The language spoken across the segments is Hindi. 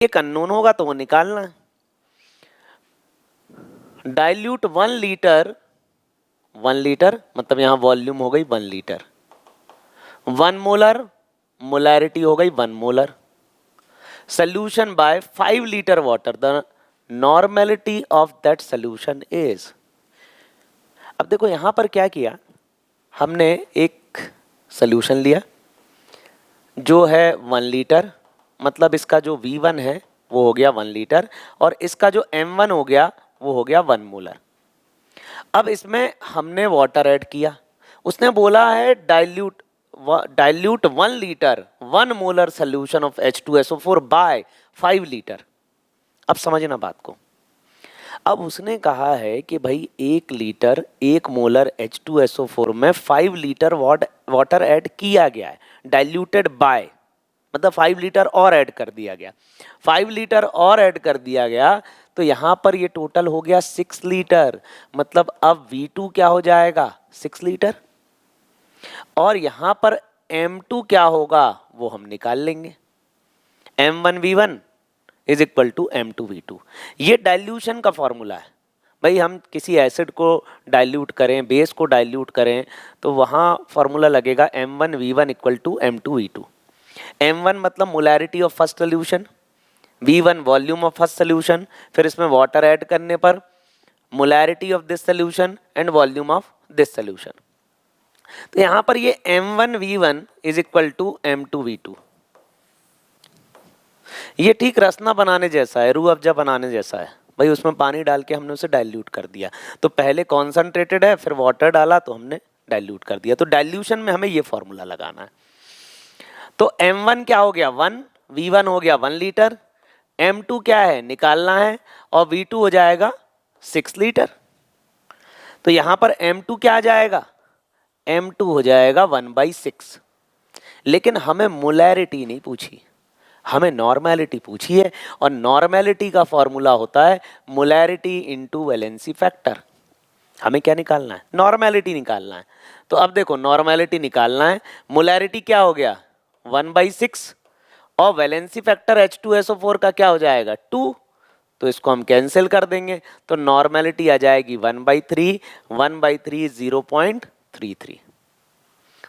एक अननोन होगा तो वो निकालना है। डाइल्यूट 1 लीटर मतलब यहाँ वॉल्यूम हो गई 1 लीटर, 1 मोलर मोलैरिटी हो गई 1 molar, solution bye 5 litre water, the normality of that solution is. अब देखो यहां पर क्या किया, हमने एक सोल्यूशन लिया जो है 1 लीटर, मतलब इसका जो V1 है वो हो गया 1 लीटर, और इसका जो M1 हो गया वो हो गया 1 मोलर। अब इसमें हमने वाटर ऐड किया, उसने बोला है dilute 1 litre 1 molar solution of H2SO4 by 5 litre. अब समझना बात को, अब उसने कहा है कि भाई 1 लीटर 1 मोलर H2SO4 में 5 लीटर वाटर ऐड किया गया है, डाइल्यूटेड बाय, मतलब 5 लीटर और ऐड कर दिया गया, 5 लीटर और ऐड कर दिया गया, तो यहाँ पर ये टोटल हो गया 6 लीटर। मतलब अब V2 क्या हो जाएगा 6 लीटर, और यहाँ पर M2 क्या होगा वो हम निकाल लेंगे, M1V1 is equal to M2V2। ये डाइल्यूशन का फॉर्मूला है। भाई हम किसी एसिड को डाइल्यूट करें, बेस को डाइल्यूट करें, तो वहाँ फॉर्मूला लगेगा M1V1 equal to M2V2। M1 मतलब molarity of first solution, V1 volume of first solution, फिर इसमें वाटर ऐड करने पर molarity of this solution and volume of this solution. तो यहाँ पर ये M1V1 is equal to M2V2। ये ठीक रसना बनाने जैसा है, रूह अफ़ज़ा बनाने जैसा है। भाई उसमें पानी डाल के हमने उसे डाइल्यूट कर दिया, तो पहले कॉन्सनट्रेटेड है, फिर वाटर डाला तो हमने डाइल्यूट कर दिया। तो डाइल्यूशन में हमें ये फॉर्मूला लगाना है। तो M1 क्या हो गया 1, V1 हो गया 1 लीटर, M2 क्या है निकालना है, और V2 हो जाएगा 6 लीटर। तो यहाँ पर M2 क्या आ जाएगा, M2 हो जाएगा 1/6। लेकिन हमें मोलैरिटी नहीं पूछी, हमें नॉर्मेलिटी पूछी है, और नॉर्मेलिटी का फॉर्मूला होता है मोलैरिटी इनटू वैलेंसी फैक्टर। हमें क्या निकालना है, नॉर्मेलिटी निकालना है। तो अब देखो नॉर्मेलिटी निकालना है, मोलैरिटी क्या हो गया 1/6, और वैलेंसी फैक्टर H2SO4 का क्या हो जाएगा 2, तो इसको हम कैंसिल कर देंगे, तो नॉर्मेलिटी आ जाएगी 1/3, 1/3 0.33।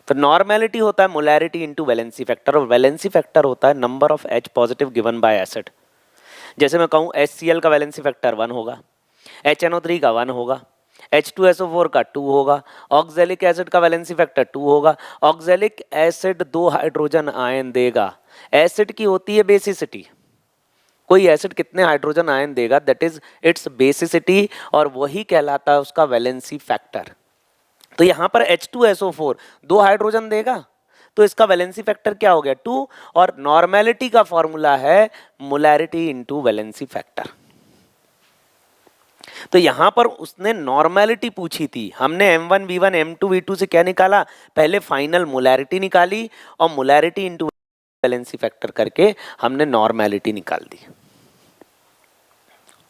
तो नॉर्मेलिटी होता है मोलैरिटी इनटू वैलेंसी फैक्टर, और वैलेंसी फैक्टर होता है number of H positive given by acid. जैसे मैं कहूँ HCl का वैलेंसी फैक्टर 1 होगा, HNO3 का 1 होगा, H2SO4 का 2 होगा, ऑक्जेलिक एसिड का वैलेंसी फैक्टर 2 होगा। ऑक्जेलिक एसिड 2 हाइड्रोजन आयन देगा, एसिड की होती है बेसिसिटी, कोई एसिड कितने हाइड्रोजन आयन देगा दैट इज इट्स बेसिसिटी, और वही कहलाता है उसका वैलेंसी फैक्टर। तो यहाँ पर H2SO4 2 हाइड्रोजन देगा, तो इसका वैलेंसी फैक्टर क्या हो गया 2, और नॉर्मेलिटी का फॉर्मूला है मोलैरिटी इनटू वैलेंसी फैक्टर। तो यहाँ पर उसने नॉर्मेलिटी पूछी थी, हमने M1V1 M2V2 से क्या निकाला, पहले फाइनल मोलैरिटी निकाली, और मोलैरिटी इनटू वैलेंसी फैक्टर करके हमने नॉर्मेलिटी निकाल दी।